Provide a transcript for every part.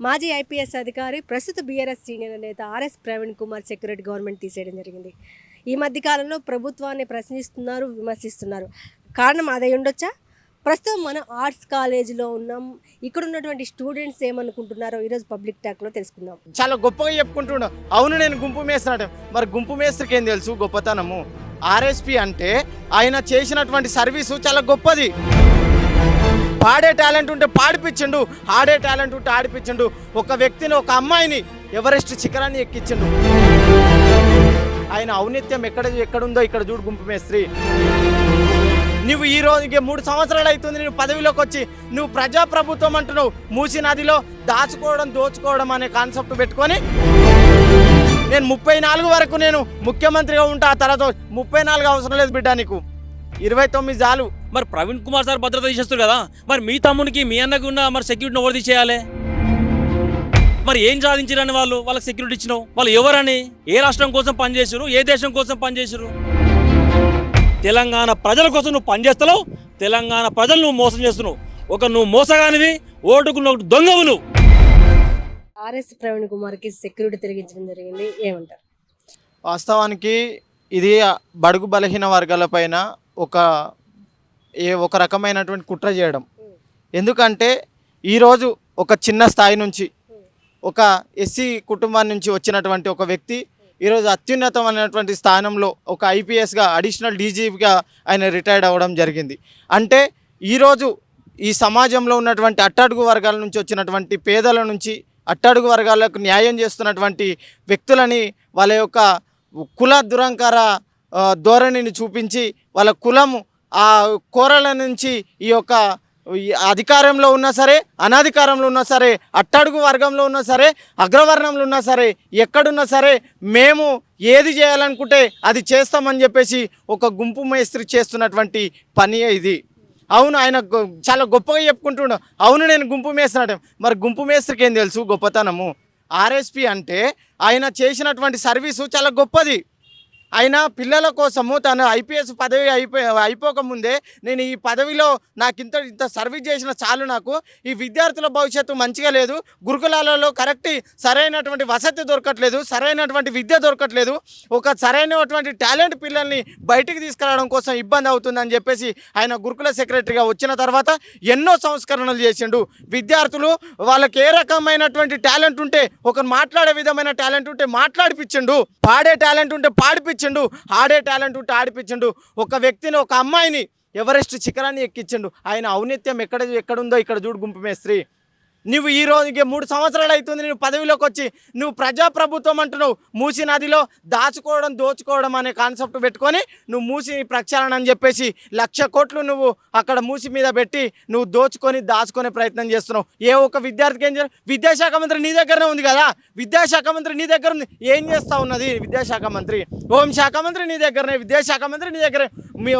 మాజీ ఐపీఎస్ అధికారి ప్రస్తుత బీఆర్ఎస్ సీనియర్ నేత RS Praveen Kumar security government తీసేయడం జరిగింది. ఈ మధ్య కాలంలో ప్రభుత్వాన్ని ప్రశ్నిస్తున్నారు, విమర్శిస్తున్నారు. కారణం అదే ఉండొచ్చా? ప్రస్తుతం మనం ఆర్ట్స్ కాలేజీలో ఉన్నాం. ఇక్కడ ఉన్నటువంటి స్టూడెంట్స్ ఏమనుకుంటున్నారో ఈరోజు పబ్లిక్ టాక్లో తెలుసుకుందాం. చాలా గొప్పగా చెప్పుకుంటున్నాం. అవును, నేను గుంపు మేస్తున్నాడు. మరి గుంపు మేస్త్రికి ఏం తెలుసు గొప్పతనము? ఆర్ఎస్పి అంటే ఆయన చేసినటువంటి సర్వీసు చాలా గొప్పది. పాడే టాలెంట్ ఉంటే పాడిపించండు, ఆడే టాలెంట్ ఉంటే ఆడిపించండు. ఒక వ్యక్తిని, ఒక అమ్మాయిని ఎవరెస్ట్ శిఖరాన్ని ఎక్కించండు. ఆయన ఔన్నత్యం ఎక్కడుందో ఇక్కడ చూడు గుంపు మేస్త్రి. నువ్వు ఈ రోజుకి 3 సంవత్సరాలు అవుతుంది నువ్వు పదవిలోకి వచ్చి, నువ్వు ప్రజాప్రభుత్వం అంటున్నావు. మూసీ నదిలో దాచుకోవడం, దోచుకోవడం అనే కాన్సెప్ట్ పెట్టుకొని నేను 34 వరకు నేను ముఖ్యమంత్రిగా ఉంటా. ఆ తర్వాత 34 అవసరం లేదు బిడ్డ, నీకు 29 చాలు. మరి ప్రవీణ్ కుమార్ సార్ భద్రత తీసేస్తారు కదా, మరి మీ తమ్మునికి మీ అన్నకు ఉన్న మరి సెక్యూరిటీని ఎవరు తీసేయాలి? మరి ఏం సాధించారని వాళ్ళకి సెక్యూరిటీ ఇచ్చినావు? వాళ్ళు ఎవరని, ఏ రాష్ట్రం కోసం పనిచేసారు, ఏ దేశం కోసం పనిచేసారు? తెలంగాణ ప్రజల కోసం నువ్వు పనిచేస్తున్నావు, తెలంగాణ ప్రజలు నువ్వు మోసం చేస్తున్నావు. నువ్వు మోసగానివి, ఓటుకు నువ్వు దొంగవు. నువ్వు ఆర్ఎస్ ప్రవీణ్ కుమార్కి సెక్యూరిటీ తిరిగించడం జరిగింది, ఏమంటారు? వాస్తవానికి ఇది బడుగు బలహీన వర్గాల పైన ఒక రకమైనటువంటి కుట్ర చేయడం. ఎందుకంటే ఈరోజు ఒక చిన్న స్థాయి నుంచి, ఒక ఎస్సీ కుటుంబం నుంచి వచ్చినటువంటి ఒక వ్యక్తి ఈరోజు అత్యున్నతమైనటువంటి స్థానంలో ఒక ఐపీఎస్గా, అడిషనల్ డీజీగా ఆయన రిటైర్డ్ అవ్వడం జరిగింది. అంటే ఈరోజు ఈ సమాజంలో ఉన్నటువంటి అట్టడుగు వర్గాల నుంచి వచ్చినటువంటి పేదల నుంచి అట్టడుగు వర్గాలకు న్యాయం చేస్తున్నటువంటి వ్యక్తులని వాళ్ళ యొక్క కుల దురంకార ధోరణిని చూపించి, వాళ్ళ కులము ఆ కోరల నుంచి ఈ యొక్క అధికారంలో ఉన్నా సరే, అనధికారంలో ఉన్నా సరే, అట్టడుగు వర్గంలో ఉన్నా సరే, అగ్రవర్ణంలో ఉన్నా సరే, ఎక్కడున్నా సరే మేము ఏది చేయాలనుకుంటే అది చేస్తామని చెప్పేసి ఒక గుంపు మేస్త్రి చేస్తున్నటువంటి పనియే ఇది. అవును, ఆయన చాలా గొప్పగా చెప్పుకుంటున్నాడు. అవును, నేను గుంపు మేస్తున్నాడు. మరి గుంపు మేస్త్రికి ఏం తెలుసు గొప్పతనము? ఆర్ఎస్పి అంటే ఆయన చేసినటువంటి సర్వీసు చాలా గొప్పది. ఆయన పిల్లల కోసము తన ఐపీఎస్ పదవి అయిపోకముందే నేను ఈ పదవిలో నాకు ఇంత సర్వీస్ చేసిన చాలు, నాకు ఈ విద్యార్థుల భవిష్యత్తు మంచిగా లేదు, గురుకులాలలో సరైనటువంటి వసతి దొరకట్లేదు, సరైనటువంటి విద్య దొరకట్లేదు, ఒక సరైనటువంటి టాలెంట్ పిల్లల్ని బయటికి తీసుకురావడం కోసం ఇబ్బంది అవుతుందని చెప్పేసి ఆయన గురుకుల సెక్రటరీగా వచ్చిన తర్వాత ఎన్నో సంస్కరణలు చేసిండు. విద్యార్థులు వాళ్ళకి ఏ రకమైనటువంటి టాలెంట్ ఉంటే, ఒక మాట్లాడే విధమైన టాలెంట్ ఉంటే మాట్లాడిపించండు, పాడే టాలెంట్ ఉంటే పాడిపించండు, ఆడే టాలెంట్ ఉంటే ఆడిపించండు. ఒక వ్యక్తిని, ఒక అమ్మాయిని ఎవరెస్ట్ శిఖరాన్ని ఎక్కించండు. ఆయన ఔన్నత్యం ఎక్కడుందో ఇక్కడ చూడు గుంపు మేస్త్రి. నువ్వు ఈ రోజుకి 3 సంవత్సరాలు అవుతుంది నువ్వు పదవిలోకి వచ్చి, నువ్వు ప్రజాప్రభుత్వం అంటున్నావు. మూసీ నదిలో దాచుకోవడం, దోచుకోవడం అనే కాన్సెప్ట్ పెట్టుకొని నువ్వు మూసీ ప్రక్షాళన అని చెప్పేసి 1,00,000 కోట్లు నువ్వు అక్కడ మూసీ మీద పెట్టి నువ్వు దాచుకునే ప్రయత్నం చేస్తున్నావు. ఏ ఒక్క విద్యార్థికి ఏం చేయాలి? విద్యాశాఖ మంత్రి నీ దగ్గరనే ఉంది కదా, విద్యాశాఖ మంత్రి నీ దగ్గర ఉంది. ఏం చేస్తూ ఉన్నది విద్యాశాఖ మంత్రి? హోంశాఖ మంత్రి నీ దగ్గరనే, విద్యాశాఖ మంత్రి నీ దగ్గరే, మీ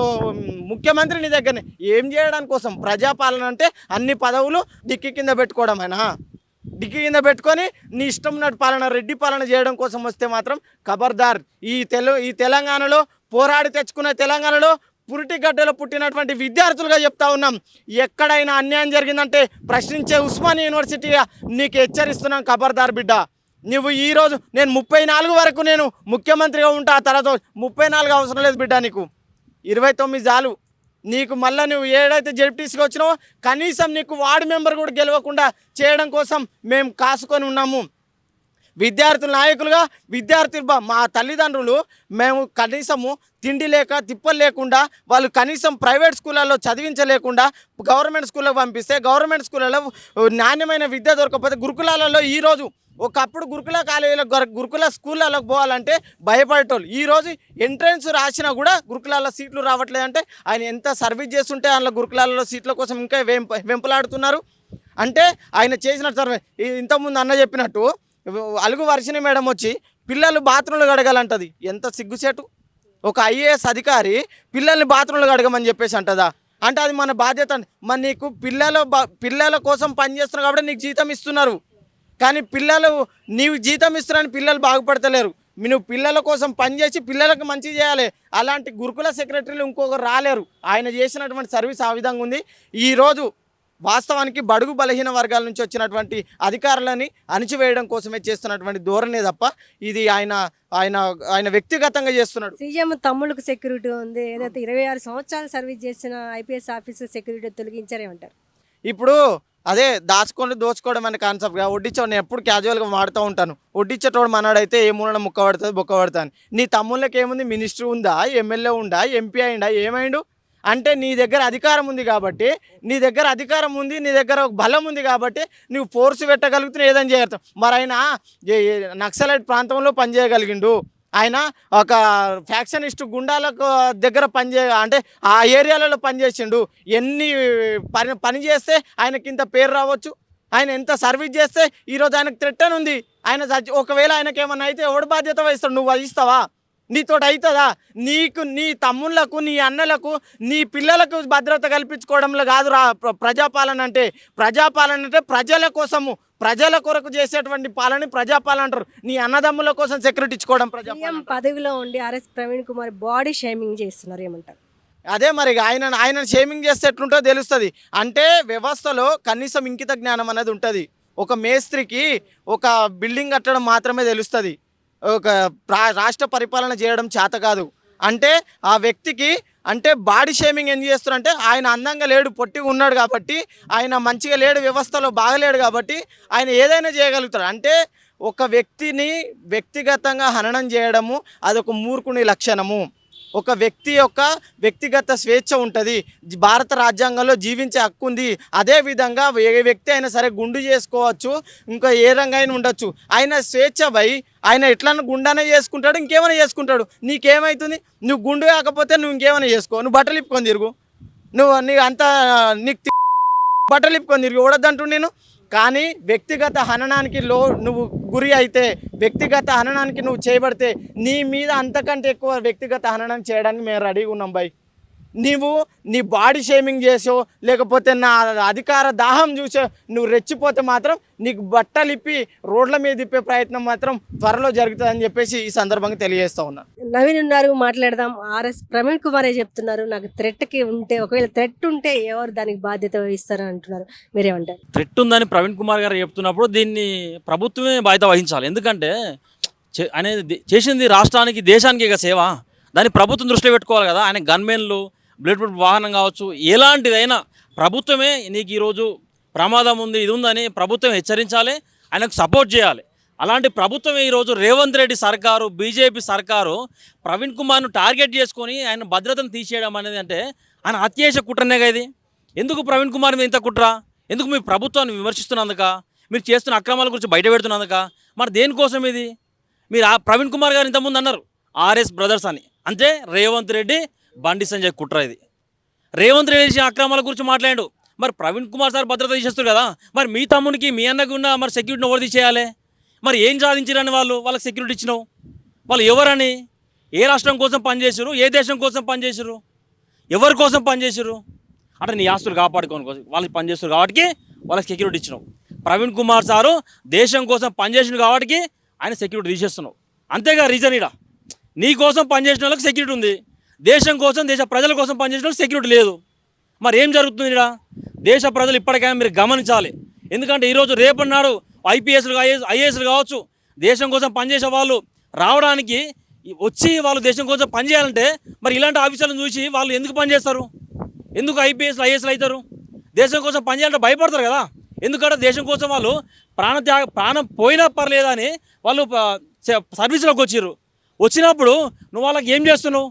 ముఖ్యమంత్రి నీ దగ్గరనే. ఏం చేయడానికి కోసం? ప్రజాపాలన అంటే అన్ని పదవులు డిక్కి కింద పెట్టుకోవడం. డిగ్రీ కింద పెట్టుకొని నీ ఇష్టం ఉన్నట్టు పాలన, రెడ్డి పాలన చేయడం కోసం వస్తే మాత్రం ఖబర్దార్. ఈ తెలంగాణలో పోరాడి తెచ్చుకున్న తెలంగాణలో పురిటిగడ్డలో పుట్టినటువంటి విద్యార్థులుగా చెప్తా ఉన్నాం, ఎక్కడైనా అన్యాయం జరిగిందంటే ప్రశ్నించే ఉస్మానియా యూనివర్సిటీగా నీకు హెచ్చరిస్తున్నాం. ఖబర్దార్ బిడ్డ. నువ్వు ఈరోజు నేను 34 వరకు నేను ముఖ్యమంత్రిగా ఉంటా. ఆ తర్వాత 34 అవసరం లేదు బిడ్డ, నీకు 29 చాలు. నీకు మళ్ళీ నువ్వు ఏదైతే జెడ్పీటీసీకి వచ్చినావో కనీసం నీకు వార్డు మెంబర్ కూడా గెలవకుండా చేయడం కోసం మేము కాసుకొని ఉన్నాము. విద్యార్థుల నాయకులుగా మా తల్లిదండ్రులు మేము కనీసము తిండి లేక తిప్పలు లేకుండా, వాళ్ళు కనీసం ప్రైవేట్ స్కూళ్ళల్లో చదివించలేకుండా గవర్నమెంట్ స్కూళ్ళకు పంపిస్తే, గవర్నమెంట్ స్కూళ్ళలో నాణ్యమైన విద్య దొరకకపోతే గురుకులాలలో ఈరోజు, ఒకప్పుడు గురుకుల కాలేజీలో గురుకుల స్కూళ్ళలోకి పోవాలంటే భయపడేటోళ్ళు. ఈరోజు ఎంట్రన్స్ రాసినా కూడా గురుకులాల్లో సీట్లు రావట్లేదంటే ఆయన ఎంత సర్వీస్ చేస్తుంటే అందులో గురుకులాలలో సీట్ల కోసం ఇంకా వెంపలాడుతున్నారు. అంటే ఆయన చేసిన సర్వే. ఇంతకుముందు అన్న చెప్పినట్టు అలుగు వర్షిణి మేడం వచ్చి పిల్లలు బాత్రూంలు కడగాలంటది. ఎంత సిగ్గుసేటు! ఒక ఐఏఎస్ అధికారి పిల్లల్ని బాత్రూంలు కడగమని చెప్పేసి అంటదా? అంటే అది మన బాధ్యత. మరి నీకు పిల్లల కోసం పనిచేస్తున్నావు కాబట్టి నీకు జీతం ఇస్తున్నారు, కానీ నీవు జీతం ఇస్తున్నారని పిల్లలు బాగుపడతలేరు. నువ్వు పిల్లల కోసం పనిచేసి పిల్లలకు మంచి చేయాలి. అలాంటి గురుకుల సెక్రటరీలు ఇంకొకరు రాలేరు. ఆయన చేసినటువంటి సర్వీస్ ఆ విధంగా ఉంది. ఈరోజు వాస్తవానికి బడుగు బలహీన వర్గాల నుంచి వచ్చినటువంటి అధికారులని అణిచివేయడం కోసమే చేస్తున్నటువంటి ధోరణే తప్ప ఇది ఆయన ఆయన ఆయన వ్యక్తిగతంగా చేస్తున్నాడు. సీఎం తమ్ముళ్ళకు సెక్యూరిటీ ఉంది, ఏదైతే 26 సంవత్సరాలు సర్వీస్ చేసిన ఐపీఎస్ ఆఫీసర్ సెక్యూరిటీ తొలగించారేమంటారు? ఇప్పుడు అదే దాచుకొని దోచుకోవడం అనే కాన్సెప్ట్గా వడ్డించోడు నేను ఎప్పుడు క్యాజువల్గా వాడుతూ ఉంటాను. వడ్డించేటోడు మనోడైతే ఏ మూలన ముక్క పడుతుంది బొక్క పడుతుంది. నీ తమ్ముళ్ళకి ఏముంది, మినిస్టర్ ఉందా, ఎమ్మెల్యే ఉందా, ఎంపీ అయిందా, ఏమైండు అంటే నీ దగ్గర అధికారం ఉంది కాబట్టి, నీ దగ్గర అధికారం ఉంది, నీ దగ్గర ఒక బలం ఉంది కాబట్టి నువ్వు ఫోర్స్ పెట్టగలుగుతున్నా ఏదని చేయగలుగుతావు. మరి ఆయన నక్సలైట్ ప్రాంతంలో పనిచేయగలిగిండు, ఆయన ఒక ఫ్యాక్షనిస్ట్ గుండాలకు దగ్గర అంటే ఆ ఏరియాలలో పనిచేసిండు. ఎన్ని పని చేస్తే ఆయనకి ఇంత పేరు రావచ్చు, ఆయన ఎంత సర్వీస్ చేస్తే ఈరోజు ఆయనకు థ్రెట్ అని ఉంది. ఆయన ఒకవేళ ఆయనకి ఏమన్నా అయితే ఎవడు బాధ్యత వహిస్తాడు? నువ్వు వహిస్తావా? నీతో అవుతుందా? నీకు, నీ తమ్ముళ్ళకు, నీ అన్నలకు, నీ పిల్లలకు భద్రత కల్పించుకోవడంలో కాదు ప్రజాపాలన అంటే. ప్రజాపాలన అంటే ప్రజల కోసము, ప్రజల కొరకు చేసేటువంటి పాలన ప్రజాపాలన అంటారు. నీ అన్నదమ్ముల కోసం సెక్యూరిటీ ఇచ్చుకోవడం ప్రజాపాలన. పదవిలో ఉండి RS Praveen Kumar body shaming చేస్తున్నారు, ఏమంటారు? అదే మరి ఆయన షేమింగ్ చేస్తే ఎట్లుంటో తెలుస్తుంది. అంటే వ్యవస్థలో కనీసం ఇంకిత జ్ఞానం అనేది ఉంటుంది. ఒక మేస్త్రికి ఒక బిల్డింగ్ కట్టడం మాత్రమే తెలుస్తుంది, ఒక రాష్ట్ర పరిపాలన చేయడం చేత కాదు. అంటే ఆ వ్యక్తికి అంటే బాడీ షేమింగ్ ఏం చేస్తున్నారంటే ఆయన అందంగా లేడు, పొట్టిగా ఉన్నాడు కాబట్టి, ఆయన మంచిగా లేడు, వ్యవస్థలో బాగలేడు కాబట్టి ఆయన ఏదైనా చేయగలుగుతాడు. అంటే ఒక వ్యక్తిని వ్యక్తిగతంగా హననం చేయడము అదొక మూర్ఖుని లక్షణము. ఒక వ్యక్తి యొక్క వ్యక్తిగత స్వేచ్ఛ ఉంటుంది, భారత రాజ్యాంగంలో జీవించే హక్కు ఉంది. అదేవిధంగా ఏ వ్యక్తి అయినా సరే గుండు చేసుకోవచ్చు, ఇంకా ఏ రంగా అయినా ఉండొచ్చు. ఆయన స్వేచ్ఛ ఆయన ఎట్లన్నా గుండానే చేసుకుంటాడు, ఇంకేమైనా చేసుకుంటాడు. నీకేమవుతుంది? నువ్వు గుండు కాకపోతే నువ్వు ఇంకేమైనా చేసుకో, నువ్వు బట్టలు ఇప్పుకొని తిరుగు, నీ అంతా నీకు బట్టలు ఇప్పుకొని తిరిగి ఓడద్దంటు నేను. కానీ వ్యక్తిగత హననానికి నువ్వు గురి అయితే, వ్యక్తిగత హననానికి నువ్వు చేయబడితే నీ మీద అంతకంటే ఎక్కువ వ్యక్తిగత హననం చేయడానికి మేము రెడీగా ఉన్నాం బాయ్. నీవు నీ బాడీ షేమింగ్ చేసో లేకపోతే నా అధికార దాహం చూసో నువ్వు రెచ్చిపోతే మాత్రం నీకు బట్టలు ఇప్పి రోడ్ల మీద తిప్పే ప్రయత్నం మాత్రం త్వరలో జరుగుతుందని చెప్పేసి ఈ సందర్భంగా తెలియజేస్తా ఉన్నాను. నవీన్ ఉన్నారు, మాట్లాడదాం. ఆర్ఎస్ ప్రవీణ్ కుమారే చెప్తున్నారు, నాకు థ్రెట్కి ఉంటే, ఒకవేళ థ్రెట్ ఉంటే ఎవరు దానికి బాధ్యత వహిస్తారని అంటున్నారు, మీరేమంటారు? థ్రెట్ ఉందని ప్రవీణ్ కుమార్ గారు చెప్తున్నప్పుడు దీన్ని ప్రభుత్వమే బాధ్యత వహించాలి. ఎందుకంటే అనేది చేసింది రాష్ట్రానికి, దేశానికి ఇక సేవ, దాన్ని ప్రభుత్వం దృష్టిలో పెట్టుకోవాలి కదా. ఆయన గన్మెన్లు, బ్లడ్ ప్రూఫ్ వాహనం కావచ్చు, ఎలాంటిదైనా ప్రభుత్వమే నీకు ఈరోజు ప్రమాదం ఉంది, ఇది ఉందని ప్రభుత్వం హెచ్చరించాలి, ఆయనకు సపోర్ట్ చేయాలి. అలాంటి ప్రభుత్వమే ఈరోజు రేవంత్ రెడ్డి సర్కారు, బీజేపీ సర్కారు ప్రవీణ్ కుమార్ను టార్గెట్ చేసుకొని ఆయన భద్రతను తీసేయడం అనేది అంటే ఆయన అత్యేష కుట్రనేగా ఇది. ఎందుకు ప్రవీణ్ కుమార్ మీద ఇంత కుట్ర? ఎందుకు మీ ప్రభుత్వాన్ని విమర్శిస్తున్నందుక, మీరు చేస్తున్న అక్రమాల గురించి బయట పెడుతున్నందుక? మరి దేనికోసం ఇది? మీరు ప్రవీణ్ కుమార్ గారు ఇంతకుముందు అన్నారు ఆర్ఎస్ బ్రదర్స్ అని, అంటే రేవంత్ రెడ్డి, బండి సంజయ్ కుట్ర ఇది. రేవంత్ రెడ్డి చేసిన అక్రమాల గురించి మాట్లాడాడు, మరి ప్రవీణ్ కుమార్ సార్ భద్రత తీసేస్తారు కదా, మరి మీ తమ్మునికి, మీ అన్నకు ఉన్న మరి సెక్యూరిటీని ఎవరు తీసేయాలి? మరి ఏం సాధించారని వాళ్ళకి సెక్యూరిటీ ఇచ్చినావు? వాళ్ళు ఎవరని, ఏ రాష్ట్రం కోసం పనిచేసారు, ఏ దేశం కోసం పనిచేసారు, ఎవరి కోసం పనిచేసారు? అంటే నీ ఆస్తులు కాపాడుకోని కోసం వాళ్ళకి పనిచేస్తారు కాబట్టి వాళ్ళకి సెక్యూరిటీ ఇచ్చినావు. ప్రవీణ్ కుమార్ సారు దేశం కోసం పనిచేసిన కాబట్టి ఆయన సెక్యూరిటీ తీసేస్తున్నావు, అంతేగా రీజన్. ఇడ నీ కోసం పనిచేసిన వాళ్ళకి సెక్యూరిటీ ఉంది, దేశం కోసం, దేశ ప్రజల కోసం పనిచేసిన వాళ్ళకి సెక్యూరిటీ లేదు. మరి ఏం జరుగుతుంది ఇక్కడ? దేశ ప్రజలు ఇప్పటికైనా మీరు గమనించాలి. ఎందుకంటే ఈరోజు రేపన్నాడు ఐపీఎస్లు, ఐఏఎస్లు కావచ్చు, దేశం కోసం పనిచేసే వాళ్ళు రావడానికి వచ్చి వాళ్ళు దేశం కోసం పనిచేయాలంటే మరి ఇలాంటి ఆఫీసర్లను చూసి వాళ్ళు ఎందుకు పనిచేస్తారు? ఎందుకు ఐపీఎస్లు, ఐఏఎస్లు అవుతారు? దేశం కోసం పనిచేయాలంటే భయపడతారు కదా. ఎందుకంటే దేశం కోసం వాళ్ళు ప్రాణం పోయినా పర్లేదని వాళ్ళు సర్వీస్లోకి వచ్చినప్పుడు నువ్వు వాళ్ళకి ఏం చేస్తున్నావు?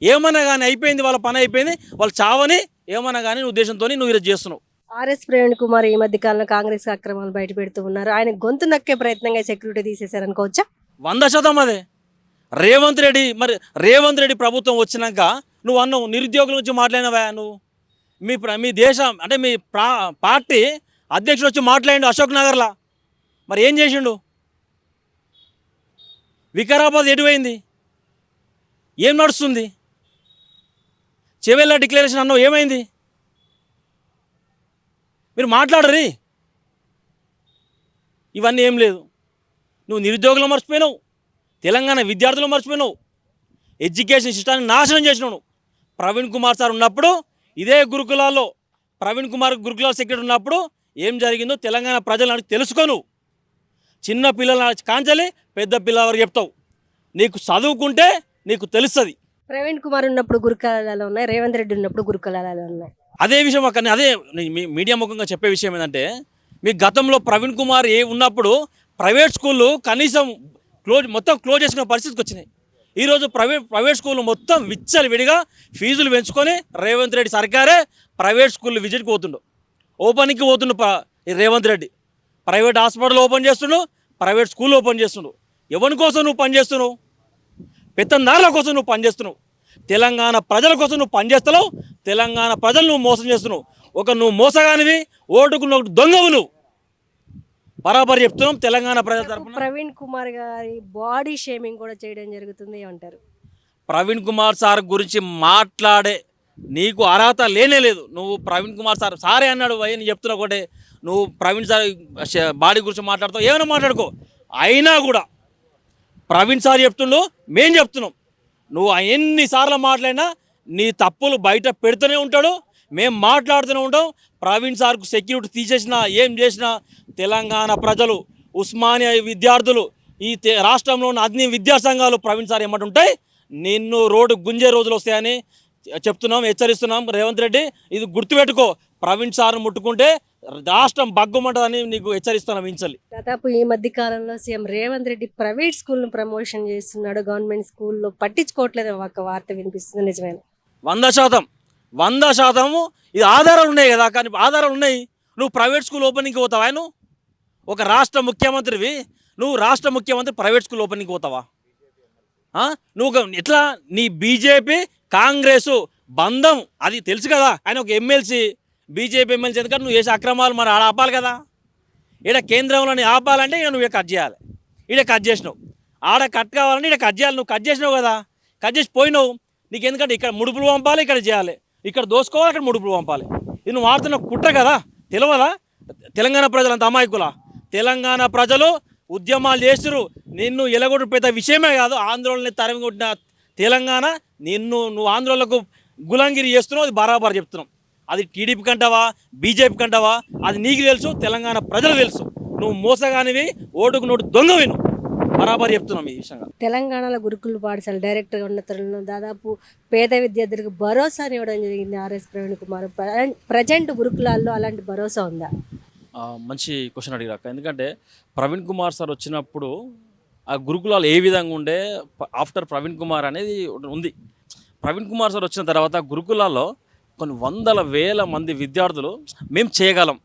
ఏమన్నా కానీ అయిపోయింది, వాళ్ళ పని అయిపోయింది, వాళ్ళు చావని ఏమన్నా కానీ ఉద్దేశంతో నువ్వు ఇది చేస్తున్నావు. ఆర్ఎస్ ప్రవీణ్ కుమార్ ఈ మధ్య కాలంలో కాంగ్రెస్ అక్రమాలు బయట పెడుతూ ఉన్నారు, ఆయన గొంతు నక్కే ప్రయత్నంగా సెక్యూరిటీ తీసేశారనుకోవచ్చా? 100% అదే. రేవంత్ రెడ్డి ప్రభుత్వం వచ్చినాక నువ్వు అన్నావు నిరుద్యోగుల నుంచి మాట్లాడినవా? నువ్వు మీ దేశం అంటే మీ పార్టీ అధ్యక్షుడు వచ్చి మాట్లాడిండు అశోక్ నగర్లా, మరి ఏం చేసిండు? వికారాబాద్ ఎటువైంది? ఏం నడుస్తుంది? చెవెళ్ళ డిక్లరేషన్ అన్నావు, ఏమైంది? మీరు మాట్లాడరు. ఇవన్నీ ఏం లేదు. నువ్వు నిరుద్యోగులు మర్చిపోయినావు, తెలంగాణ విద్యార్థులు మర్చిపోయినావు, ఎడ్యుకేషన్ సిస్టాన్ని నాశనం చేసినావు. ప్రవీణ్ కుమార్ సార్ ఉన్నప్పుడు ఇదే గురుకులాల్లో ప్రవీణ్ కుమార్ గురుకుల సెక్రటరీ ఉన్నప్పుడు ఏం జరిగిందో తెలంగాణ ప్రజలు తెలుసుకోను. చిన్న పిల్లల కాంచలి పెద్ద పిల్లల వరకు చెప్తావు. నీకు చదువుకుంటే నీకు తెలుస్తుంది. ప్రవీణ్ కుమార్ ఉన్నప్పుడు గురుకులాలు ఉన్నాయి, రేవంత్ రెడ్డి ఉన్నప్పుడు గురుకులాలు ఉన్నాయి. అదే విషయం అక్కడ అదే మీడియా ముఖంగా చెప్పే విషయం ఏంటంటే, మీ గతంలో ప్రవీణ్ కుమార్ ఉన్నప్పుడు ప్రైవేట్ స్కూళ్ళు కనీసం మొత్తం క్లోజ్ చేసుకునే పరిస్థితికి వచ్చినాయి. ఈరోజు ప్రైవేట్ స్కూళ్ళు మొత్తం విచ్చలవిడిగా ఫీజులు పెంచుకొని రేవంత్ రెడ్డి సర్కారే ప్రైవేట్ స్కూళ్ళు విజిట్కి పోతుండు, ఓపెనింగ్కి పోతుండు. Revanth Reddy private hospital open చేస్తుండు, ప్రైవేట్ స్కూల్ ఓపెన్ చేస్తుండు. ఎవరి కోసం నువ్వు పనిచేస్తున్నావు? పెత్తందారుల కోసం నువ్వు పనిచేస్తున్నావు. తెలంగాణ ప్రజల కోసం నువ్వు పనిచేస్తున్నావు. తెలంగాణ ప్రజలు నువ్వు మోసం చేస్తున్నావు. నువ్వు మోసగానివి, ఓటుకు నువ్వు దొంగవు. నువ్వు బరాబర్ చెప్తున్నాం. తెలంగాణ ప్రజల తరఫున ప్రవీణ్ కుమార్ గారి బాడీ షేమింగ్ కూడా చేయడం జరుగుతుంది అంటారు. ప్రవీణ్ కుమార్ సార్ గురించి మాట్లాడే నీకు అర్హత లేనే లేదు. నువ్వు ప్రవీణ్ కుమార్ సారే అన్నాడు నేను చెప్తున్నావు ఒకటే. నువ్వు ప్రవీణ్ సార్ బాడీ గురించి మాట్లాడుతావు, ఏమైనా మాట్లాడుకో. అయినా కూడా ప్రవీణ్ సార్ చెప్తుండు, మేం చెప్తున్నాం. నువ్వు ఎన్నిసార్లు మాట్లాడినా నీ తప్పులు బయట పెడుతూనే ఉంటాడు, మేము మాట్లాడుతూనే ఉంటాం. ప్రవీణ్ సార్కు సెక్యూరిటీ తీసేసినా ఏం చేసినా తెలంగాణ ప్రజలు, ఉస్మానియా విద్యార్థులు, ఈ రాష్ట్రంలో ఉన్న అన్ని విద్యా సంఘాలు ప్రవీణ్ సార్ ఏమంటుంటాయి, నిన్ను రోడ్డు గుంజే రోజులు వస్తాయని చెప్తున్నాం, హెచ్చరిస్తున్నాం. రేవంత్ రెడ్డి ఇది గుర్తుపెట్టుకో, ప్రవీణ్ సార్ను ముట్టుకుంటే రాష్ట్రం బగ్గుమంటుందని నీకు హెచ్చరిస్తున్నాం. ఇంచలి దాదాపు ఈ మధ్య కాలంలో సీఎం రేవంత్ రెడ్డి ప్రైవేట్ స్కూల్ను ప్రమోషన్ చేస్తున్నాడు, గవర్నమెంట్ స్కూల్లో పట్టించుకోవట్లేదు ఒక వార్త వినిపిస్తుంది. నిజమేనా? 100% ఇది ఆధారాలు ఉన్నాయి కదా. కానీ ఆధారాలు ఉన్నాయి. నువ్వు ప్రైవేట్ స్కూల్ ఓపెనింగ్కి పోతావా? నువ్వు ఒక రాష్ట్ర ముఖ్యమంత్రివి, నువ్వు రాష్ట్ర ముఖ్యమంత్రి ప్రైవేట్ స్కూల్ ఓపెనింగ్కి పోతావా? నువ్వు ఎట్లా? నీ బీజేపీ కాంగ్రెస్ బంధం అది తెలుసు కదా. ఆయన ఒక ఎమ్మెల్సీ, బీజేపీ ఎమ్మెల్సీ, ఎందుకంటే నువ్వు చేసే అక్రమాలు మరి ఆడ ఆపాలి కదా. ఈడ కేంద్రంలో ఆపాలంటే ఇక నువ్వు కట్ చేయాలి. ఈడ కట్ చేసినావు, ఆడ కట్ కావాలంటే ఈడ కట్ చేయాలి. నువ్వు కట్ చేసినావు కదా, కట్ చేసి పోయినావు. నీకు ఎందుకంటే ఇక్కడ ముడుపులు పంపాలి, ఇక్కడ చేయాలి, ఇక్కడ దోసుకోవాలి, ఇక్కడ ముడుపులు పంపాలి. ఇది నువ్వు ఆడుతున్న కుట్ర కదా. తెలియదా? తెలంగాణ ప్రజలు అంత అమాయకులా? తెలంగాణ ప్రజలు ఉద్యమాలు చేస్తున్నారు. నిన్ను ఎలగొట్టు పెద్ద విషయమే కాదు. ఆందోళన తరిమి కొట్టిన తెలంగాణ నువ్వు ఆందోళనకు గులాంగిరి చేస్తున్నావు. అది బరాబర్ చెప్తున్నావు. అది టీడీపీ కంటావా, బీజేపీ కంటావా, అది నీకు తెలుసు, తెలంగాణ ప్రజలు తెలుసు. నువ్వు మోసగానివి, ఓటుకు నోటు దొంగవి. నువ్వు బరాబర్ చెప్తున్నాం ఈ విషయంగా. తెలంగాణలో గురుకుల పాఠశాల డైరెక్టర్గా ఉన్న తరుణంలో దాదాపు పేద విద్యార్థులకు భరోసాని ఇవ్వడం జరిగింది ఆర్ఎస్ ప్రవీణ్ కుమార్. ప్రజెంట్ గురుకులాల్లో అలాంటి భరోసా ఉందా? మంచి క్వశ్చన్ అడిగాక. ఎందుకంటే ప్రవీణ్ కుమార్ సార్ వచ్చినప్పుడు ఆ గురుకులాలు ఏ విధంగా ఉండే, ఆఫ్టర్ ప్రవీణ్ కుమార్ అనేది ఉంది. ప్రవీణ్ కుమార్ సార్ వచ్చిన తర్వాత గురుకులాల్లో కొన్ని వందల వేల మంది విద్యార్థులు మేము చేయగలం,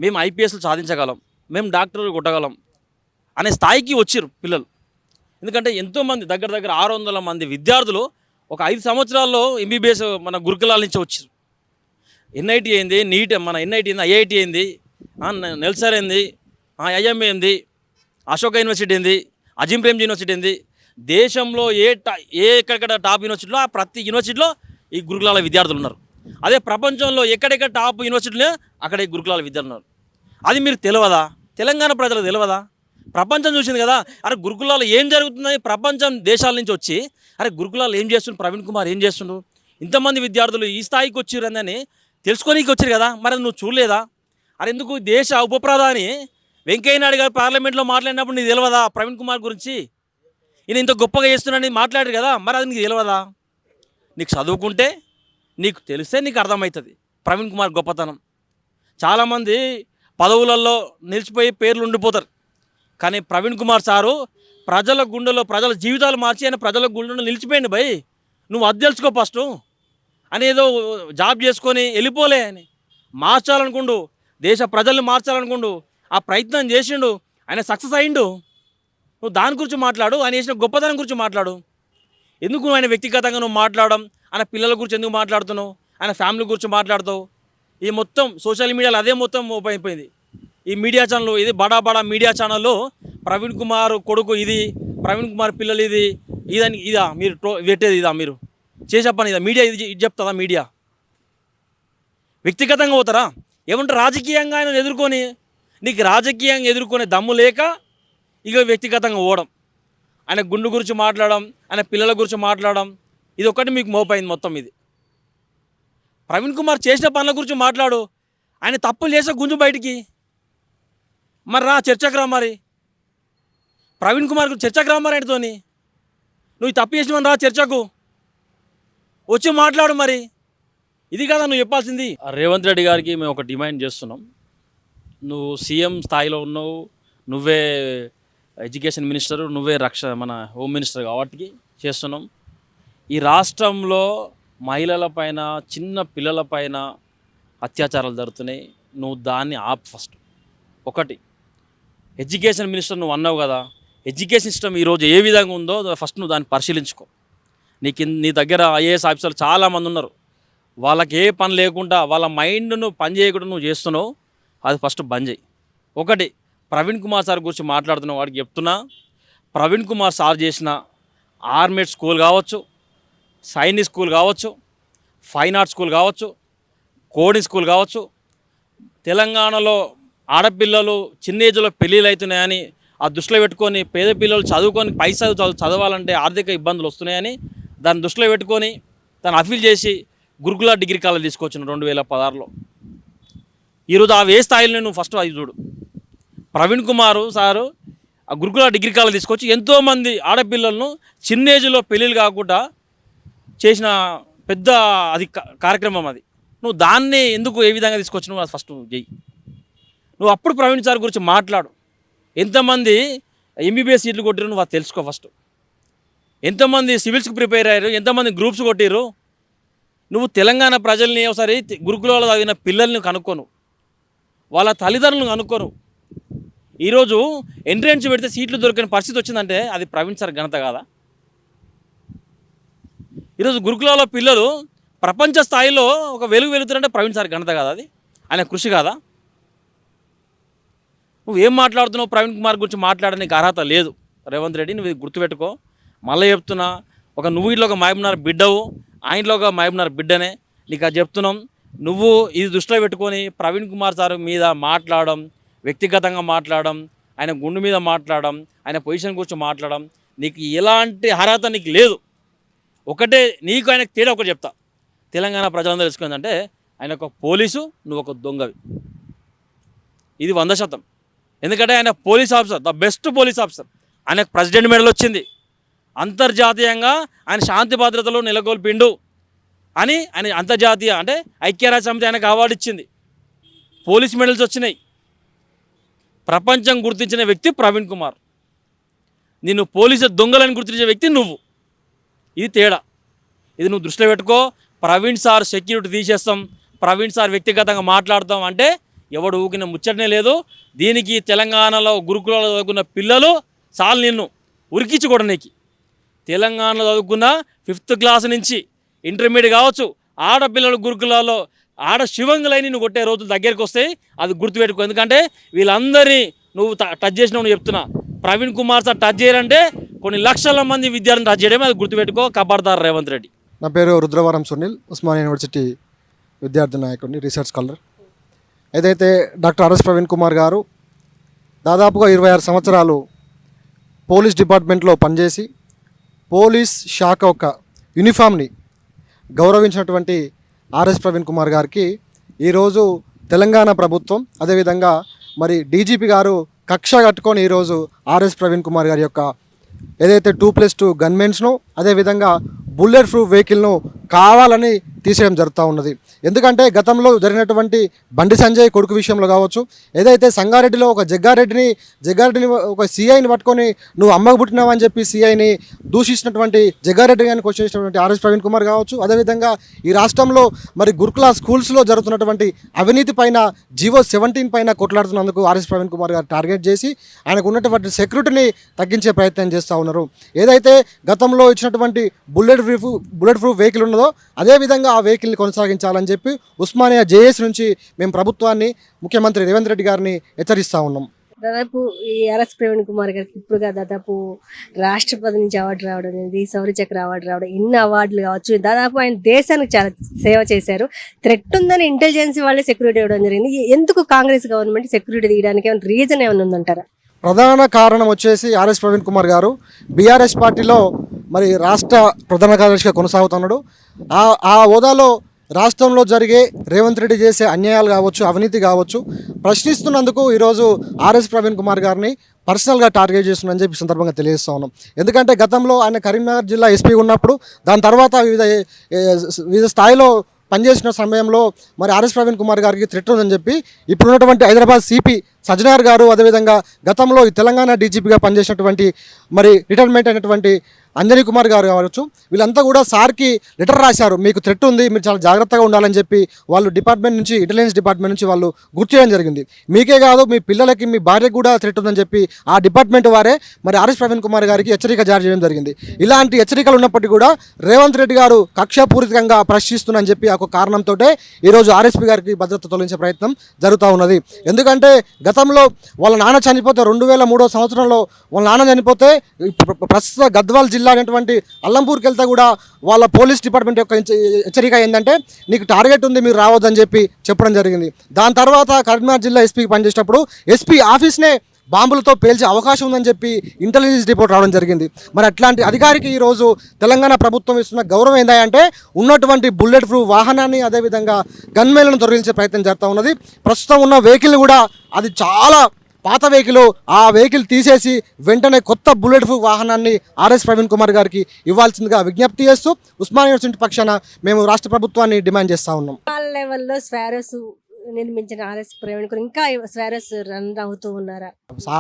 మేము ఐపీఎస్లు సాధించగలం, మేము డాక్టర్లు కొట్టగలం అనే స్థాయికి వచ్చారు పిల్లలు. ఎందుకంటే ఎంతోమంది దగ్గర 600 మంది విద్యార్థులు ఒక 5 సంవత్సరాల్లో ఎంబీబీఎస్ మన గురుకులాల నుంచి వచ్చారు. ఎన్ఐటి అయింది, నీట్ మన ఎన్ఐటి అయింది, ఐఐటి అయింది, నెల్సర్ అయింది, ఐఎంఏ అయింది, అశోక యూనివర్సిటీ అయింది, అజిం ప్రేమ్జీ యూనివర్సిటీ అయింది. దేశంలో ఎక్కడెక్కడ టాప్ యూనివర్సిటీలో ఆ ప్రతి యూనివర్సిటీలో ఈ గురుకులాల విద్యార్థులు ఉన్నారు. అదే ప్రపంచంలో ఎక్కడెక్కడ టాప్ యూనివర్సిటీలో అక్కడ ఈ గురుకులాల విద్యార్థులు ఉన్నారు. అది మీరు తెలియదా? తెలంగాణ ప్రజలకు తెలియదా? ప్రపంచం చూసింది కదా. అరే గురుకులాలు ఏం జరుగుతుందని ప్రపంచం దేశాల నుంచి వచ్చి అరే గురుకులాలు ఏం చేస్తుండ్రు, ప్రవీణ్ కుమార్ ఏం చేస్తుండ్రు, ఇంతమంది విద్యార్థులు ఈ స్థాయికి వచ్చిర్రని తెలుసుకోనికి వచ్చారు కదా. మరి నువ్వు చూడలేదా? అరే ఎందుకు దేశ ఉప ప్రధాని వెంకయ్య నాయుడు గారు పార్లమెంట్లో మాట్లాడినప్పుడు నీకు తెలియదా ప్రవీణ్ కుమార్ గురించి? ఈయన ఇంత గొప్పగా చేస్తున్నాడని మాట్లాడారు కదా. మరి అది నీకు తెలియదా? నీకు చదువుకుంటే నీకు తెలిస్తే నీకు అర్థమవుతుంది ప్రవీణ్ కుమార్ గొప్పతనం. చాలామంది పదవులలో నిలిచిపోయి పేర్లు ఉండిపోతారు. కానీ ప్రవీణ్ కుమార్ సారు ప్రజల గుండెలో ప్రజల జీవితాలు మార్చి ఆయన ప్రజల గుండెలో నిలిచిపోయింది. భయ్ నువ్వు అది తెలుసుకో ఫస్ట్. అని ఏదో జాబ్ చేసుకొని వెళ్ళిపోలే అని మార్చాలనుకుండు, దేశ ప్రజల్ని మార్చాలనుకుండు, ఆ ప్రయత్నం చేసిండు, ఆయన సక్సెస్ అయ్యిండు. నువ్వు దాని గురించి మాట్లాడు, ఆయన చేసిన గొప్పతనం గురించి మాట్లాడు. ఎందుకు ఆయన వ్యక్తిగతంగా నువ్వు మాట్లాడడం, ఆయన పిల్లల గురించి ఎందుకు మాట్లాడుతున్నావు, ఆయన ఫ్యామిలీ గురించి మాట్లాడుతావు? ఈ మొత్తం సోషల్ మీడియాలో అదే మొత్తం అయిపోయింది. ఈ మీడియా ఛానల్ ఇది బడా మీడియా ఛానల్లో ప్రవీణ్ కుమార్ కొడుకు ఇది, ప్రవీణ్ కుమార్ పిల్లలు ఇదని ఇదా మీరు పెట్టేది, ఇదా మీరు చేసే పని, ఇదా మీడియా ఇది చెప్తుందా? మీడియా వ్యక్తిగతంగా పోతారా? ఏమంటే రాజకీయంగా ఆయన ఎదుర్కొని, నీకు రాజకీయంగా ఎదుర్కొనే దమ్ము లేక ఇక వ్యక్తిగతంగా పోవడం, ఆయన గుండు గురించి మాట్లాడడం, ఆయన పిల్లల గురించి మాట్లాడడం, ఇది ఒక్కటి మీకు మోపైంది మొత్తం. ఇది ప్రవీణ్ కుమార్ చేసిన పనుల గురించి మాట్లాడు. ఆయన తప్పులు చేసే గుంజు బయటికి. మరి రా చర్చకు రా. మరి ప్రవీణ్ కుమార్ చర్చకు రా మరి ఆయనతోని. నువ్వు తప్పు చేసినవని రా చర్చకు వచ్చి మాట్లాడు. మరి ఇది కదా నువ్వు చెప్పాల్సింది. రేవంత్ రెడ్డి గారికి మేము ఒక డిమాండ్ చేస్తున్నాం. నువ్వు సీఎం స్థాయిలో ఉన్నావు, నువ్వే ఎడ్యుకేషన్ మినిస్టరు, నువ్వే మన హోమ్ మినిస్టర్ కాబట్టి చేస్తున్నాం. ఈ రాష్ట్రంలో మహిళలపైన, చిన్న పిల్లలపైన అత్యాచారాలు జరుగుతున్నాయి. నువ్వు దాన్ని ఆప్ ఫస్ట్. ఒకటి, ఎడ్యుకేషన్ మినిస్టర్ నువ్వు అన్నావు కదా, ఎడ్యుకేషన్ సిస్టమ్ ఈరోజు ఏ విధంగా ఉందో ఫస్ట్ నువ్వు దాన్ని పరిశీలించుకో. నీ దగ్గర ఐఏఎస్ ఆఫీసర్లు చాలామంది ఉన్నారు. వాళ్ళకి ఏ పని లేకుండా, వాళ్ళ మైండ్ను పని చేయకుండా నువ్వు చేస్తున్నావు. అది ఫస్ట్ బంద్ చేయి. ఒకటి, ప్రవీణ్ కుమార్ సార్ గురించి మాట్లాడుతున్న వాడికి చెప్తున్నా, ప్రవీణ్ కుమార్ సార్ చేసిన ఆర్మేడ్ స్కూల్ కావచ్చు, సైనిక్ స్కూల్ కావచ్చు, ఫైన్ ఆర్ట్స్ స్కూల్ కావచ్చు, కోడింగ్ స్కూల్ కావచ్చు, తెలంగాణలో ఆడపిల్లలు చిన్న ఏజ్లో పెళ్ళిళ్ళు అవుతున్నాయని ఆ దృష్టిలో పెట్టుకొని పేద పిల్లలు చదువుకొని పైసా చదవాలంటే ఆర్థిక ఇబ్బందులు వస్తున్నాయని దాన్ని దృష్టిలో పెట్టుకొని దాన్ని అఫీల్ చేసి గురుకుల డిగ్రీ కాలేజ్ తీసుకొచ్చిన 2016లో. ఈరోజు అవి ఏ స్థాయిలో నువ్వు ఫస్ట్ అది చూడు. ప్రవీణ్ కుమార్ సారు ఆ గురుకుల డిగ్రీ కాలేజ్ తీసుకొచ్చి ఎంతోమంది ఆడపిల్లలను చిన్న ఏజ్లో పెళ్ళిళ్ళు కాకుండా చేసిన పెద్ద అది కార్యక్రమం. అది నువ్వు దాన్ని ఎందుకు ఏ విధంగా తీసుకొచ్చినావు అది ఫస్ట్ నువ్వు చెయ్యి. నువ్వు అప్పుడు ప్రవీణ్ సార్ గురించి మాట్లాడు. ఎంతమంది ఎంబీబీఎస్ సీట్లు కొట్టిరు నువ్వు అది తెలుసుకో ఫస్ట్. ఎంతమంది సివిల్స్కి ప్రిపేర్ అయ్యారు, ఎంతమంది గ్రూప్స్ కొట్టిరు. నువ్వు తెలంగాణ ప్రజల్ని ఒకసారి గురుకులలో చదివిన పిల్లల్ని కనుక్కోను, వాళ్ళ తల్లిదండ్రులను కనుక్కోను. ఈరోజు ఎంట్రెన్స్ పెడితే సీట్లు దొరికిన పరిస్థితి వచ్చిందంటే అది ప్రవీణ్ సార్ ఘనత కాదా? ఈరోజు గురుకులలో పిల్లలు ప్రపంచ స్థాయిలో ఒక వెలుగుతారంటే ప్రవీణ్ సార్ ఘనత కాదా? అది ఆయన కృషి కాదా? నువ్వు ఏం మాట్లాడుతున్నావు? ప్రవీణ్ కుమార్ గురించి మాట్లాడడానికి అర్హత లేదు రేవంత్ రెడ్డి. నువ్వు ఇది గుర్తుపెట్టుకో. మళ్ళీ చెప్తున్నా, నువ్వు ఇంట్లో ఒక మహబూబ్నగర్ బిడ్డవు, ఆ ఇంట్లో ఒక మహబూబ్నగర్ బిడ్డనే. నీకు అది చెప్తున్నాం. నువ్వు ఇది దృష్టిలో పెట్టుకొని ప్రవీణ్ కుమార్ సార్ మీద మాట్లాడడం, వ్యక్తిగతంగా మాట్లాడడం, ఆయన గుండు మీద మాట్లాడడం, ఆయన పొజిషన్ గురించి మాట్లాడడం నీకు ఎలాంటి అర్హత నీకు లేదు. ఒకటే నీకు ఆయనకు తేడా ఒకటి చెప్తా, తెలంగాణ ప్రజలందరూ తెలుసుకుందంటే ఆయన ఒక పోలీసు, నువ్వు ఒక దొంగవి. ఇది 100%. ఎందుకంటే ఆయన police officer, the best police officer. ఆయనకు ప్రెసిడెంట్ మెడల్ వచ్చింది. అంతర్జాతీయంగా ఆయన శాంతి భద్రతలో నెలకొల్పిండు అని ఆయన అంతర్జాతీయ అంటే ఐక్యరాజ్య సమితి ఆయనకు అవార్డు ఇచ్చింది. పోలీస్ మెడల్స్ వచ్చినాయి. ప్రపంచం గుర్తించిన వ్యక్తి ప్రవీణ్ కుమార్. నిన్ను పోలీసు దొంగలని గుర్తించే వ్యక్తి నువ్వు. ఇది తేడా. ఇది నువ్వు దృష్టిలో పెట్టుకో. ప్రవీణ్ సార్ సెక్యూరిటీ తీసేస్తాం, ప్రవీణ్ సార్ వ్యక్తిగతంగా మాట్లాడతాం అంటే ఎవడు ఊకిన ముచ్చటనే లేదు. దీనికి తెలంగాణలో గురుకులలో చదువుకున్న పిల్లలు చాలు నిన్ను ఉరికించుకోవడానికి. తెలంగాణలో చదువుకున్న 5th క్లాస్ నుంచి ఇంటర్మీడియట్ కావచ్చు, ఆడపిల్లలు గురుకులలో శివంగులైన నువ్వు కొట్టే రోజులు దగ్గరికి వస్తాయి. అది గుర్తుపెట్టుకో. ఎందుకంటే వీళ్ళందరినీ నువ్వు టచ్ చేసినావు. నువ్వు చెప్తున్నా, ప్రవీణ్ కుమార్ సార్ టచ్ చేయాలంటే కొన్ని లక్షల మంది విద్యార్థులను టచ్ చేయడమే. అది గుర్తుపెట్టుకో. కబర్దార్ రేవంత్ రెడ్డి. నా పేరు రుద్రవరం సునీల్, ఉస్మానియా యూనివర్సిటీ విద్యార్థి నాయకుడిని, రీసెర్చ్ స్కాలర్. ఏదైతే డాక్టర్ ఆర్ఎస్ ప్రవీణ్ కుమార్ గారు దాదాపుగా 26 సంవత్సరాలు పోలీస్ డిపార్ట్మెంట్లో పనిచేసి పోలీస్ శాఖ ఒక యూనిఫామ్ని గౌరవించినటువంటి ఆర్ఎస్ ప్రవీణ్ కుమార్ గారికి ఈరోజు తెలంగాణ ప్రభుత్వం, అదేవిధంగా మరి డీజీపీ గారు కక్ష కట్టుకొని ఈరోజు ఆర్ఎస్ ప్రవీణ్ కుమార్ గారి యొక్క ఏదైతే 2+2 గన్మెన్స్ను, అదేవిధంగా బుల్లెట్ ప్రూఫ్ వెహికల్ను కావాలని తీసేయడం జరుగుతూ ఉన్నది. ఎందుకంటే గతంలో జరిగినటువంటి బండి సంజయ్ కొడుకు విషయంలో కావచ్చు, ఏదైతే సంగారెడ్డిలో ఒక జగ్గారెడ్డిని ఒక సిఐని పట్టుకొని నువ్వు అమ్మకు పుట్టినావని చెప్పి సిఐని దూషించినటువంటి జగ్గారెడ్డి గారిని క్వశ్చన్ చేసినటువంటి ఆర్ఎస్ ప్రవీణ్ కుమార్ కావచ్చు, అదేవిధంగా ఈ రాష్ట్రంలో మరి గురుకుల స్కూల్స్లో జరుగుతున్నటువంటి అవినీతి పైన జీవో 17 పైన కొట్లాడుతున్నందుకు ఆర్ఎస్ ప్రవీణ్ కుమార్ గారు టార్గెట్ చేసి ఆయనకు ఉన్నటువంటి సెక్యూరిటీని తగ్గించే ప్రయత్నం చేస్తూ ఉన్నారు. ఏదైతే గతంలో ఇచ్చినటువంటి బుల్లెట్ ప్రూఫ్ వెహికల్ ఉన్నదో అదేవిధంగా ఆ వెహికల్ని కొనసాగించాలని చెప్పి ఉస్మానియా జేఏసీ నుంచి మేము ప్రభుత్వాన్ని, ముఖ్యమంత్రి రేవంత్ రెడ్డి గారిని హెచ్చరిస్తూ ఉన్నాం. దాదాపు ఈ ఆర్ఎస్ ప్రవీణ్ కుమార్ గారికి ఇప్పుడుగా దాదాపు రాష్ట్రపతి నుంచి అవార్డు రావడం అనేది, శౌర్య చక్ర అవార్డు రావడం, ఎన్ని అవార్డులు కావచ్చు. దాదాపు ఆయన దేశానికి చాలా సేవ చేశారు. థ్రెట్ ఉందని ఇంటెలిజెన్స్ వాళ్ళే సెక్యూరిటీ ఇవ్వడం జరిగింది. ఎందుకు కాంగ్రెస్ గవర్నమెంట్ సెక్యూరిటీ తీయడానికి ఏమైనా రీజన్ ఏమైనా ఉందంటారా? ప్రధాన కారణం వచ్చేసి ఆర్ఎస్ ప్రవీణ్ కుమార్ గారు బీఆర్ఎస్ పార్టీలో మరి రాష్ట్ర ప్రధాన కార్యదర్శిగా కొనసాగుతున్నాడు. ఆ హోదాలో రాష్ట్రంలో జరిగే రేవంత్ రెడ్డి చేసే అన్యాయాలు కావచ్చు, అవినీతి కావచ్చు ప్రశ్నిస్తున్నందుకు ఈరోజు ఆర్ఎస్ ప్రవీణ్ కుమార్ గారిని పర్సనల్గా టార్గెట్ చేస్తున్నారని చెప్పి సందర్భంగా తెలియజేస్తా ఉన్నాం. ఎందుకంటే గతంలో ఆయన కరీంనగర్ జిల్లా ఎస్పీ ఉన్నప్పుడు, దాని తర్వాత వివిధ స్థాయిలో పనిచేసిన సమయంలో మరి ఆర్ఎస్ ప్రవీణ్ కుమార్ గారికి థ్రెట్ ఉందని చెప్పి ఇప్పుడున్నటువంటి హైదరాబాద్ సిపి సజ్జనార్ గారు, అదేవిధంగా గతంలో ఈ తెలంగాణ డీజీపీగా పనిచేసినటువంటి మరి రిటైర్మెంట్ అయినటువంటి అంజనీ కుమార్ గారు కావచ్చు, వీళ్ళంతా కూడా సార్కి లెటర్ రాశారు, మీకు థ్రెట్ ఉంది, మీరు చాలా జాగ్రత్తగా ఉండాలని చెప్పి వాళ్ళు డిపార్ట్మెంట్ నుంచి, ఇంటెలిజెన్స్ డిపార్ట్మెంట్ నుంచి వాళ్ళు గుర్తు చేయడం జరిగింది. మీకే కాదు మీ పిల్లలకి, మీ భార్యకు కూడా థ్రెట్ ఉందని చెప్పి ఆ డిపార్ట్మెంట్ వారే మరి ఆర్ఎస్ ప్రవీణ్ కుమార్ గారికి హెచ్చరిక జారీ చేయడం జరిగింది. ఇలాంటి హెచ్చరికలు ఉన్నప్పటికీ కూడా రేవంత్ రెడ్డి గారు కక్షాపూరితంగా ప్రశ్నిస్తున్నారని చెప్పి ఒక కారణంతో ఈరోజు ఆర్ఎస్పీ గారికి భద్రత తొలగించే ప్రయత్నం జరుగుతూ ఉన్నది. ఎందుకంటే గతంలో వాళ్ళ నాన్న చనిపోతే 2003 సంవత్సరంలో వాళ్ళ నాన్న చనిపోతే ప్రస్తుత గద్వాల్ జిల్లా అనేటువంటి అల్లంపూర్కి వెళ్తే కూడా వాళ్ళ పోలీస్ డిపార్ట్మెంట్ యొక్క హెచ్చరిక ఏంటంటే నీకు టార్గెట్ ఉంది, మీరు రావద్దని చెప్పి చెప్పడం జరిగింది. దాని తర్వాత కరీంనగర్ జిల్లా ఎస్పీకి పనిచేసినప్పుడు ఎస్పీ ఆఫీస్నే బాంబులతో పేల్చే అవకాశం ఉందని చెప్పి ఇంటెలిజెన్స్ రిపోర్ట్ రావడం జరిగింది. మరి అట్లాంటి అధికారికి ఈరోజు తెలంగాణ ప్రభుత్వం ఇస్తున్న గౌరవం ఏంటంటే ఉన్నటువంటి బుల్లెట్ ప్రూఫ్ వాహనాన్ని, అదేవిధంగా గన్మేలను తొలగించే ప్రయత్నం జరుగుతూ ఉన్నది. ప్రస్తుతం ఉన్న వెహికల్ కూడా అది చాలా పాత వెహికల్, ఆ వెహికల్ తీసేసి వెంటనే కొత్త బుల్లెట్ ప్రూఫ్ వాహనాన్ని ఆర్ఎస్ ప్రవీణ్ కుమార్ గారికి ఇవ్వాల్సిందిగా విజ్ఞప్తి చేస్తూ ఉస్మానియా యూనివర్సిటీ పక్షాన మేము రాష్ట్ర ప్రభుత్వాన్ని డిమాండ్ చేస్తూ ఉన్నాం. లెవెల్లో స్వారోస్ నిర్మించిన ఆర్ఎస్ ప్రవీణ్ కుమార్ ఇంకా స్వారోస్ రన్ అవుతూ ఉన్నారా?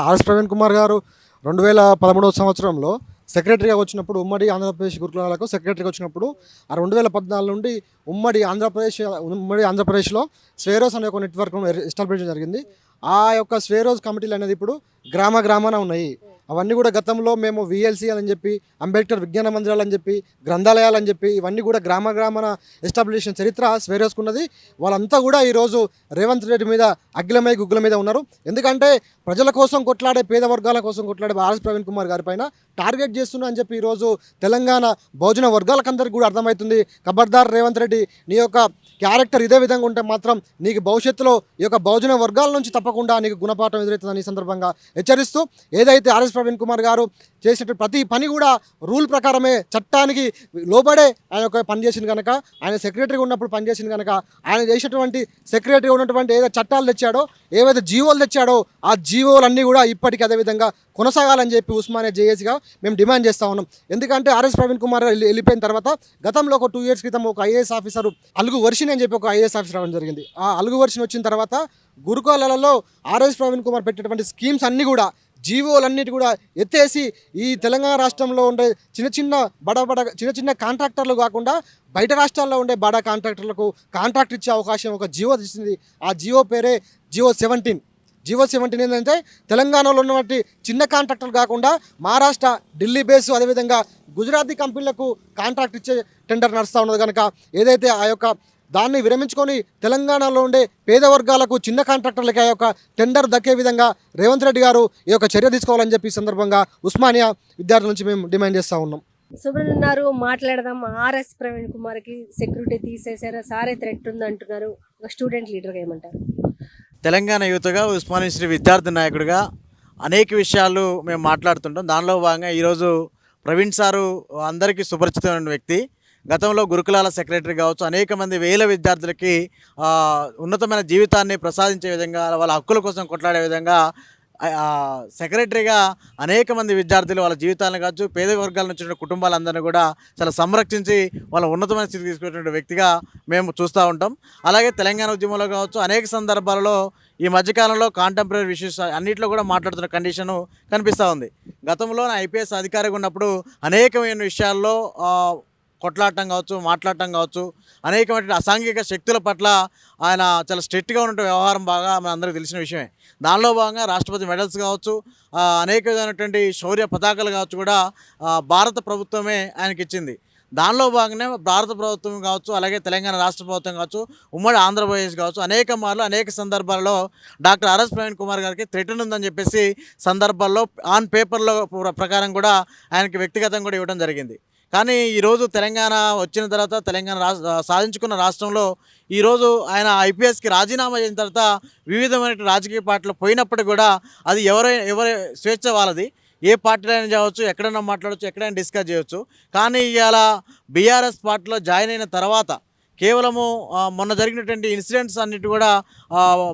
ఆర్ఎస్ ప్రవీణ్ కుమార్ గారు 2013 సంవత్సరంలో సెక్రటరీగా వచ్చినప్పుడు, ఉమ్మడి ఆంధ్రప్రదేశ్ గురుకులాలకు సెక్రటరీగా వచ్చినప్పుడు ఆ 2014 నుండి ఉమ్మడి ఆంధ్రప్రదేశ్లో స్వేరోస్ అనే ఒక నెట్వర్క్ ఎస్టాబ్లిష్ జరిగింది. ఆ యొక్క స్వేరోస్ కమిటీలు అనేది ఇప్పుడు గ్రామాన ఉన్నాయి. అవన్నీ కూడా గతంలో మేము విఎల్సి అని చెప్పి, అంబేద్కర్ విజ్ఞాన మందిరాలు అని చెప్పి, గ్రంథాలయాలు అని చెప్పి ఇవన్నీ కూడా గ్రామాన ఎస్టాబ్లిష్ చరిత్ర స్వేరోస్కున్నది. వాళ్ళంతా కూడా ఈరోజు రేవంత్ రెడ్డి మీద అగ్గిలమై గుగ్గుల మీద ఉన్నారు. ఎందుకంటే ప్రజల కోసం కొట్లాడే, పేద వర్గాల కోసం కొట్లాడే ఆర్ఎస్ ప్రవీణ్ కుమార్ గారి పైన టార్గెట్ చేస్తున్నా అని చెప్పి ఈరోజు తెలంగాణ బహుజన వర్గాలకందరికీ కూడా అర్థమవుతుంది. ఖబర్దార్ రేవంత్ రెడ్డి, నీ యొక్క క్యారెక్టర్ ఇదే విధంగా ఉంటే మాత్రం నీకు భవిష్యత్తులో ఈ యొక్క బహుజన వర్గాల నుంచి తప్పకుండా నీకు గుణపాఠం ఎదురవుతుందని ఈ సందర్భంగా హెచ్చరిస్తూ, ఏదైతే ఆర్ఎస్ ప్రవీణ్ కుమార్ గారు చేసేటువంటి ప్రతి పని కూడా రూల్ ప్రకారమే, చట్టానికి లోబడే ఆయన ఒక పని చేసింది కనుక, ఆయన సెక్రటరీగా ఉన్నప్పుడు పనిచేసింది కనుక, ఆయన చేసేటువంటి సెక్రటరీగా ఉన్నటువంటి ఏదైతే చట్టాలు తెచ్చాడో, ఏవైతే జీవోలు తెచ్చాడో ఆ జీవోలన్నీ కూడా ఇప్పటికీ అదేవిధంగా కొనసాగాలని చెప్పి ఉస్మానియా జేఏసీగా మేము డిమాండ్ చేస్తూ ఉన్నాం. ఎందుకంటే ఆర్ఎస్ ప్రవీణ్ కుమార్ వెళ్ళిపోయిన తర్వాత గతంలో ఒక 2 years క్రితం ఒక ఐఏఎస్ ఆఫీసర్ అలుగు వర్షిని అని చెప్పి ఒక ఐఏఎస్ ఆఫీసర్ రావడం జరిగింది. ఆ అలుగు వర్షిని వచ్చిన తర్వాత గురుకులాలలో ఆర్ఎస్ ప్రవీణ్ కుమార్ పెట్టేటువంటి స్కీమ్స్ అన్నీ కూడా, జీవోలన్నిటి కూడా ఎత్తేసి ఈ తెలంగాణ రాష్ట్రంలో ఉండే చిన్న చిన్న కాంట్రాక్టర్లు కాకుండా బయట రాష్ట్రాల్లో ఉండే బడా కాంట్రాక్టర్లకు కాంట్రాక్ట్ ఇచ్చే అవకాశం ఒక జీవో ఇచ్చింది. ఆ జీవో పేరే జీవో 17. జీవో 17 ఏంటంటే తెలంగాణలో ఉన్నటువంటి చిన్న కాంట్రాక్టర్లు కాకుండా మహారాష్ట్ర, ఢిల్లీ బేస్, అదేవిధంగా గుజరాతీ కంపెనీలకు కాంట్రాక్ట్ ఇచ్చే టెండర్ నడుస్తూ ఉన్నది కనుక, ఏదైతే ఆ యొక్క దాన్ని విరమించుకొని తెలంగాణలో ఉండే పేద వర్గాలకు, చిన్న కాంట్రాక్టర్లకి ఆ యొక్క టెండర్ దక్కే విధంగా రేవంత్ రెడ్డి గారు ఈ యొక్క చర్య తీసుకోవాలని చెప్పి సందర్భంగా ఉస్మానియా విద్యార్థుల నుంచి మేము డిమాండ్ చేస్తూ ఉన్నాం. సుబ్రహ్మణ్యం మాట్లాడదాం. ఆర్ఎస్ ప్రవీణ్ కుమార్కి సెక్యూరిటీ తీసేసారా, సారే థ్రెట్ ఉంది అంటున్నారు. ఒక స్టూడెంట్ లీడర్గా ఏమంటారు? తెలంగాణ యువతగా, ఉస్మానియా యూనివర్సిటీ విద్యార్థి నాయకుడిగా అనేక విషయాలు మేము మాట్లాడుతుంటాం. దానిలో భాగంగా ఈరోజు ప్రవీణ్ సారు అందరికీ సుపరిచితమైన వ్యక్తి. గతంలో గురుకులాల సెక్రటరీ కావచ్చు, అనేక మంది వేల విద్యార్థులకి ఉన్నతమైన జీవితాన్ని ప్రసాదించే విధంగా, వాళ్ళ హక్కుల కోసం కొట్లాడే విధంగా సెక్రటరీగా అనేక మంది విద్యార్థులు వాళ్ళ జీవితాలను కావచ్చు, పేద వర్గాల నుంచి ఉన్న కుటుంబాలందరినీ కూడా చాలా సంరక్షించి వాళ్ళ ఉన్నతమైన స్థితికి తీసుకునేటువంటి వ్యక్తిగా మేము చూస్తూ ఉంటాం. అలాగే తెలంగాణ ఉద్యమంలో కావచ్చు, అనేక సందర్భాలలో ఈ మధ్యకాలంలో కాంటెంపరీ ఇష్యూస్ అన్నింటిలో కూడా మాట్లాడుతున్న కండిషను కనిపిస్తూ ఉంది. గతంలో ఐపీఎస్ అధికారిగా ఉన్నప్పుడు అనేకమైన విషయాల్లో కొట్లాడటం కావచ్చు, మాట్లాడటం కావచ్చు, అనేకమైన అసాంఘిక శక్తుల పట్ల ఆయన చాలా స్ట్రిక్ట్గా ఉన్న వ్యవహారం బాగా మన అందరికీ తెలిసిన విషయమే. దానిలో భాగంగా రాష్ట్రపతి మెడల్స్ కావచ్చు, అనేక విధమైనటువంటి శౌర్య పతాకాలు కావచ్చు కూడా భారత ప్రభుత్వమే ఆయనకి ఇచ్చింది. దానిలో భాగంగానే భారత ప్రభుత్వం కావచ్చు, అలాగే తెలంగాణ రాష్ట్ర ప్రభుత్వం కావచ్చు, ఉమ్మడి ఆంధ్రప్రదేశ్ కావచ్చు, అనేక మార్లు అనేక సందర్భాల్లో డాక్టర్ ఆర్ఎస్ ప్రవీణ్ కుమార్ గారికి థ్రెట్ ఉందని చెప్పేసి సందర్భాల్లో ఆన్ పేపర్లో ప్రకారం కూడా ఆయనకి వ్యక్తిగతంగా కూడా ఇవ్వడం జరిగింది. కానీ ఈరోజు తెలంగాణ వచ్చిన తర్వాత, తెలంగాణ సాధించుకున్న రాష్ట్రంలో ఈరోజు ఆయన ఐపీఎస్కి రాజీనామా చేసిన తర్వాత వివిధమైన రాజకీయ పార్టీలు పోయినప్పటికీ కూడా అది ఎవరి స్వేచ్ఛ వాళ్ళది. ఏ పార్టీలో అయినా చేయవచ్చు, ఎక్కడైనా మాట్లాడవచ్చు, ఎక్కడైనా డిస్కస్ చేయవచ్చు. కానీ ఇవాళ బీఆర్ఎస్ పార్టీలో జాయిన్ అయిన తర్వాత కేవలము మొన్న జరిగినటువంటి ఇన్సిడెంట్స్ అన్నిటి కూడా